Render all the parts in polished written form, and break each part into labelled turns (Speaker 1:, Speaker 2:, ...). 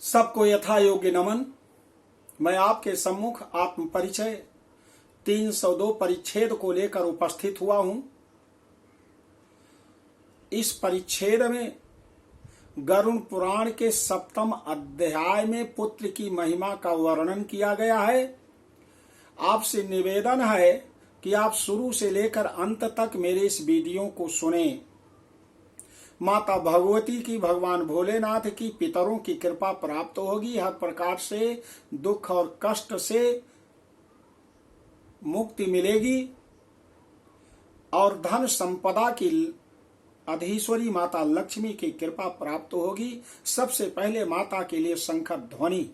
Speaker 1: सबको यथा योग्य नमन। मैं आपके सम्मुख आत्म परिचय 302 परिच्छेद को लेकर उपस्थित हुआ हूं। इस परिच्छेद में गरुड़ पुराण के 7वें अध्याय में पुत्र की महिमा का वर्णन किया गया है। आपसे निवेदन है कि आप शुरू से लेकर अंत तक मेरे इस वीडियो को सुनें। माता भगवती की, भगवान भोलेनाथ की, पितरों की कृपा प्राप्त होगी। हर प्रकार से दुख और कष्ट से मुक्ति मिलेगी और धन संपदा की अधीश्वरी माता लक्ष्मी की कृपा प्राप्त होगी। सबसे पहले माता के लिए शंकर ध्वनि।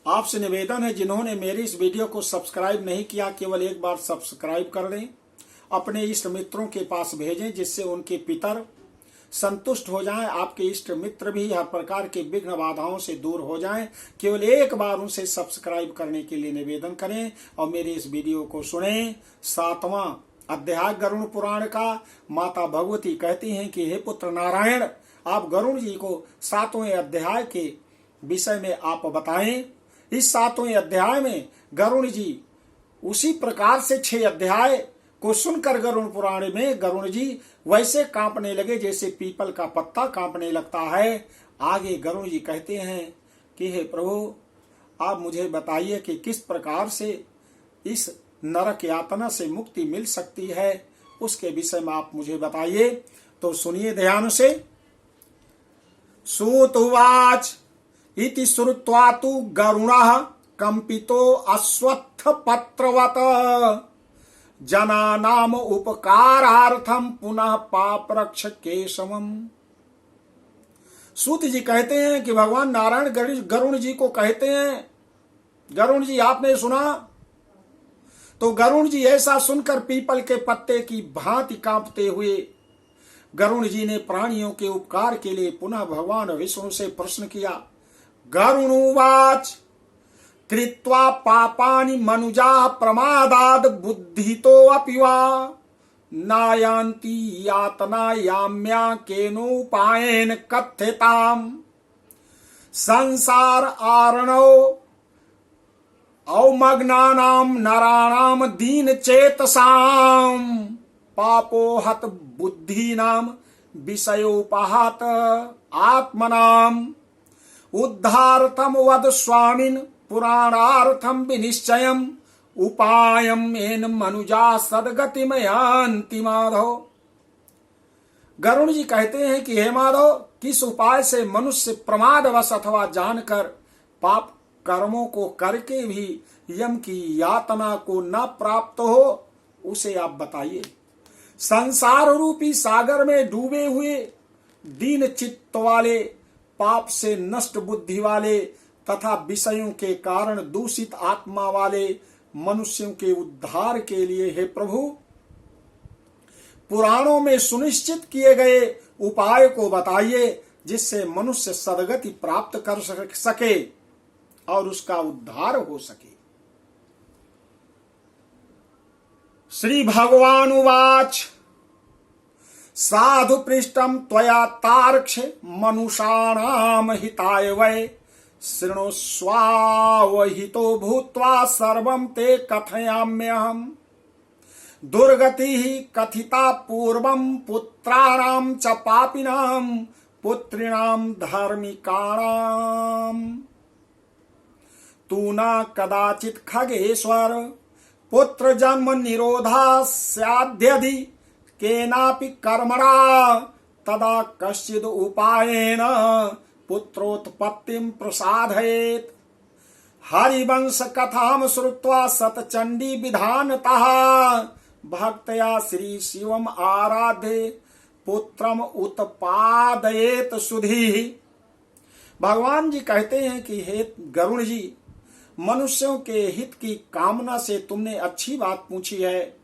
Speaker 1: आपसे निवेदन है, जिन्होंने मेरी इस वीडियो को सब्सक्राइब नहीं किया, केवल एक बार सब्सक्राइब कर दें। अपने इष्ट मित्रों के पास भेजें, जिससे उनके पितर संतुष्ट हो जाएं। आपके इष्ट मित्र भी हर प्रकार के विघ्न बाधाओं से दूर हो जाएं। केवल एक बार उनसे सब्सक्राइब करने के लिए निवेदन करें और मेरे इस वीडियो को सुनें। 7वां अध्याय गरुड़ पुराण का। माता भगवती कहती हैं कि हे पुत्र नारायण, आप गरुड़ जी को 7वें अध्याय के विषय में आप बताएं। इस 7वें अध्याय में गरुड़ जी उसी प्रकार से 6 अध्याय को सुनकर गरुड़ पुराण में गरुड़ जी वैसे कांपने लगे जैसे पीपल का पत्ता कांपने लगता है। आगे गरुड़ जी कहते हैं कि हे प्रभु, आप मुझे बताइए कि किस प्रकार से इस नरक यातना से मुक्ति मिल सकती है, उसके विषय में आप मुझे बताइए। तो सुनिए ध्यान से। सूतुवाच इति श्रुत्वा तु गरुणः कंपितो अश्वत्थ पत्रवत जनानाम उपकारार्थम पुनः पाप रक्ष केशवम। सूत जी कहते हैं कि भगवान नारायण गरुड़ जी को कहते हैं, गरुड़ जी आपने सुना? तो गरुड़ जी ऐसा सुनकर पीपल के पत्ते की भांति कांपते हुए गरुड़ जी ने प्राणियों के उपकार के लिए पुनः भगवान विष्णु से प्रश्न किया। गरुणुवाच कृत्वा पापानि मनुजा प्रमादाद बुद्धितो अपि वा नायान्ति यातना याम्या केनोपायेन कथ्यताम् संसार आरणौ अवमग्नानां नराणां दीन चेतसाम् पापोहत बुद्धीनां विषयोपहत आत्मनाम् उद्धारथम वद स्वामिन पुराणार्थम विनिश्चयम उपायम एन मनुजा सदगतिमयांति माधव। गरुड़ जी कहते हैं कि हे माधव, किस उपाय से मनुष्य प्रमादवश अथवा जानकर पाप कर्मों को करके भी यम की यातना को न प्राप्त हो, उसे आप बताइए। संसार रूपी सागर में डूबे हुए दीन चित्त वाले, पाप से नष्ट बुद्धि वाले तथा विषयों के कारण दूषित आत्मा वाले मनुष्यों के उद्धार के लिए हे प्रभु, पुराणों में सुनिश्चित किए गए उपाय को बताइए, जिससे मनुष्य सदगति प्राप्त कर सके और उसका उद्धार हो सके। श्री भगवान उवाच साधु पृष्ठम त्वया तार्क्ष मनुषाणाम हिताय वै शृणुष्वावहितो भूत्वा सर्वं ते कथयाम्यहम् दुर्गतिः कथिता पूर्वं पुत्राणां च पापिनां पुत्रिणां धार्मिकाणां तू न कदाचित् खगेश्वर पुत्र जन्म निरोधा स्याद्यधि केनापि कर्मणा तदा कश्चिद उपायेन पुत्रोत्पत्तिं प्रसादयेत् हरिवंश कथाम श्रुत्वा सतचंडी विधानतः भक्तया श्री शिवम आराधे पुत्रम उत्पादयेत सुधी। भगवान जी कहते हैं कि हे गरुड़ जी, मनुष्यों के हित की कामना से तुमने अच्छी बात पूछी है।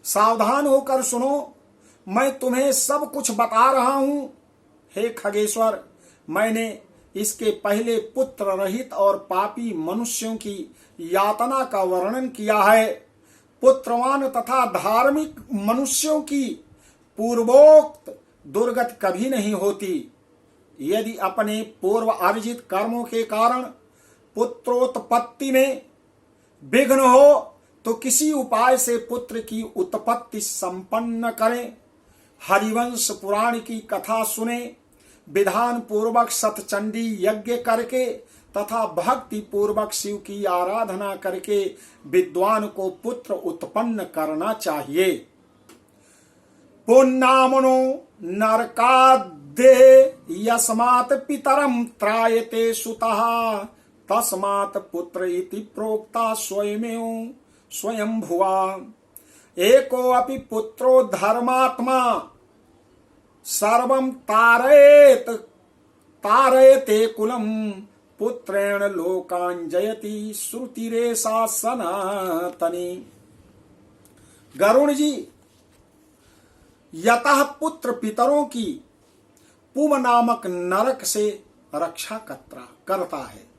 Speaker 1: सावधान होकर सुनो, मैं तुम्हें सब कुछ बता रहा हूं। हे खगेश्वर, मैंने इसके पहले पुत्र रहित और पापी मनुष्यों की यातना का वर्णन किया है। पुत्रवान तथा धार्मिक मनुष्यों की पूर्वोक्त दुर्गति कभी नहीं होती। यदि अपने पूर्व अर्जित कर्मों के कारण पुत्रोत्पत्ति में विघ्न हो तो किसी उपाय से पुत्र की उत्पत्ति संपन्न करें। हरिवंश पुराण की कथा सुने, विधान पूर्वक सतचंडी यज्ञ करके तथा भक्ति पूर्वक शिव की आराधना करके विद्वान को पुत्र उत्पन्न करना चाहिए। पुण्णामनो नरकादे यस्मात् पितरम त्रायते सुतः तस्मात् पुत्र इति प्रोक्ता स्वयं भुवा। एको अपि पुत्रो धर्मात्मा सर्वं तारयते कुलम पुत्रेण लोकान् जयति श्रुतिरेषा सनातनी। गरुड़ जी, यतः पुत्र पितरों की पुम नामक नरक से रक्षा करता है।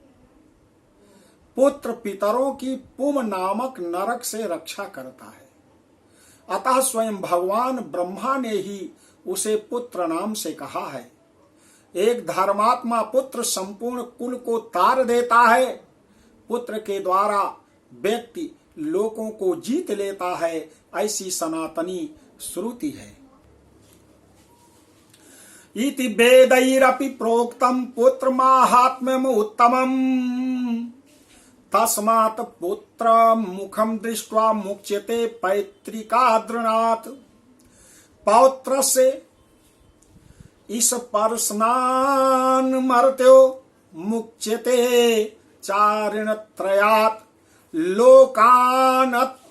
Speaker 1: पुत्र पितरों की पुम नामक नरक से रक्षा करता है। अतः स्वयं भगवान ब्रह्मा ने ही उसे पुत्र नाम से कहा है। एक धर्मात्मा पुत्र संपूर्ण कुल को तार देता है। पुत्र के द्वारा व्यक्ति लोकों को जीत लेता है, ऐसी सनातनी श्रुति है। इति वेदैरपि प्रोक्तम पुत्र माहात्म्यम उत्तमम तस्मात् पुत्र मुखम दृष्ट्वा मुच्यते पैतृकादृणात्। पौत्र से इस परस्नान मर्त्यो मुच्यते चारिण त्रयात् लोकानत्तेद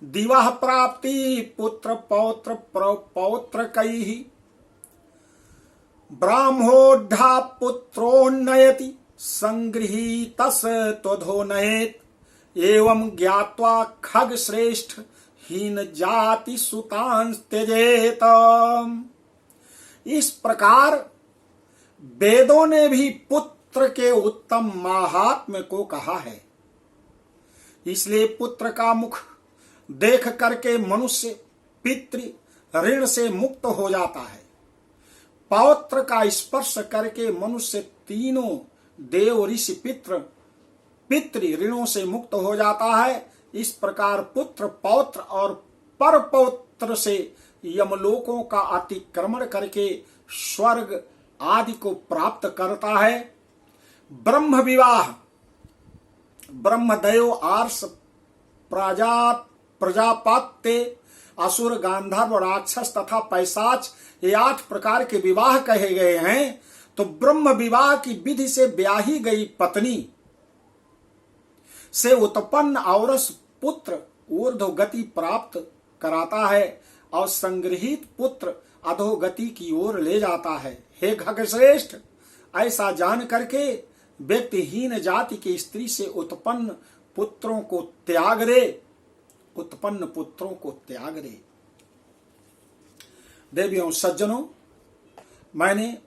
Speaker 1: दिवः प्राप्ति पुत्र पौत्र पौत्रकैः। ब्राह्मोढ़ा पुत्रोन्नयति संगृहीतस् त्वधो नयेत्। एवं ज्ञात्वा खग श्रेष्ठ हीन जाति सुतांस त्यजेत। इस प्रकार वेदों ने भी पुत्र के उत्तम माहात्म्य को कहा है। इसलिए पुत्र का मुख देख करके मनुष्य पितृ ऋण से मुक्त हो जाता है। पौत्र का स्पर्श करके मनुष्य तीनों देव ऋषि पितृ ऋणों से मुक्त हो जाता है। इस प्रकार पुत्र पौत्र और परपौत्र से यमलोकों का अतिक्रमण करके स्वर्ग आदि को प्राप्त करता है। ब्रह्म विवाह, ब्रह्मदेव आर्ष प्रजापत्य असुर गांधर्व राक्षस तथा पैशाच, ये 8 प्रकार के विवाह कहे गए हैं। तो ब्रह्म विवाह की विधि से ब्याही गई पत्नी से उत्पन्न औरस पुत्र ऊर्ध्वगति प्राप्त कराता है और संग्रहित पुत्र अधोगति की ओर ले जाता है। हे खगश्रेष्ठ, ऐसा जान करके व्यक्तिहीन जाति की स्त्री से उत्पन्न पुत्रों को त्याग दे। देवियों सज्जनों, मैंने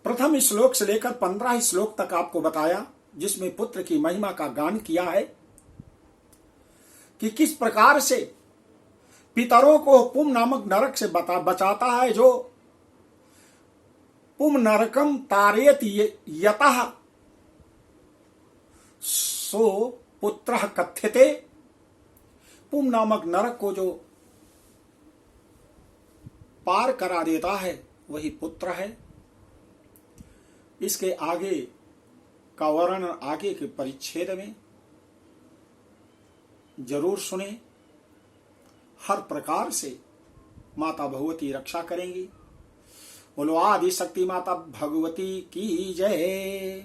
Speaker 1: प्रथम श्लोक से लेकर 15 श्लोक तक आपको बताया, जिसमें पुत्र की महिमा का गान किया है कि किस प्रकार से पितरों को पुम नामक नरक से बचाता है। जो पुम नरकम तारयति यतः सो पुत्रः कथ्यते। पुम नामक नरक को जो पार करा देता है वही पुत्र है। इसके आगे का वर्णन आगे के परिच्छेद में जरूर सुने। हर प्रकार से माता भगवती रक्षा करेंगी। बोलो आदि शक्ति माता भगवती की जय।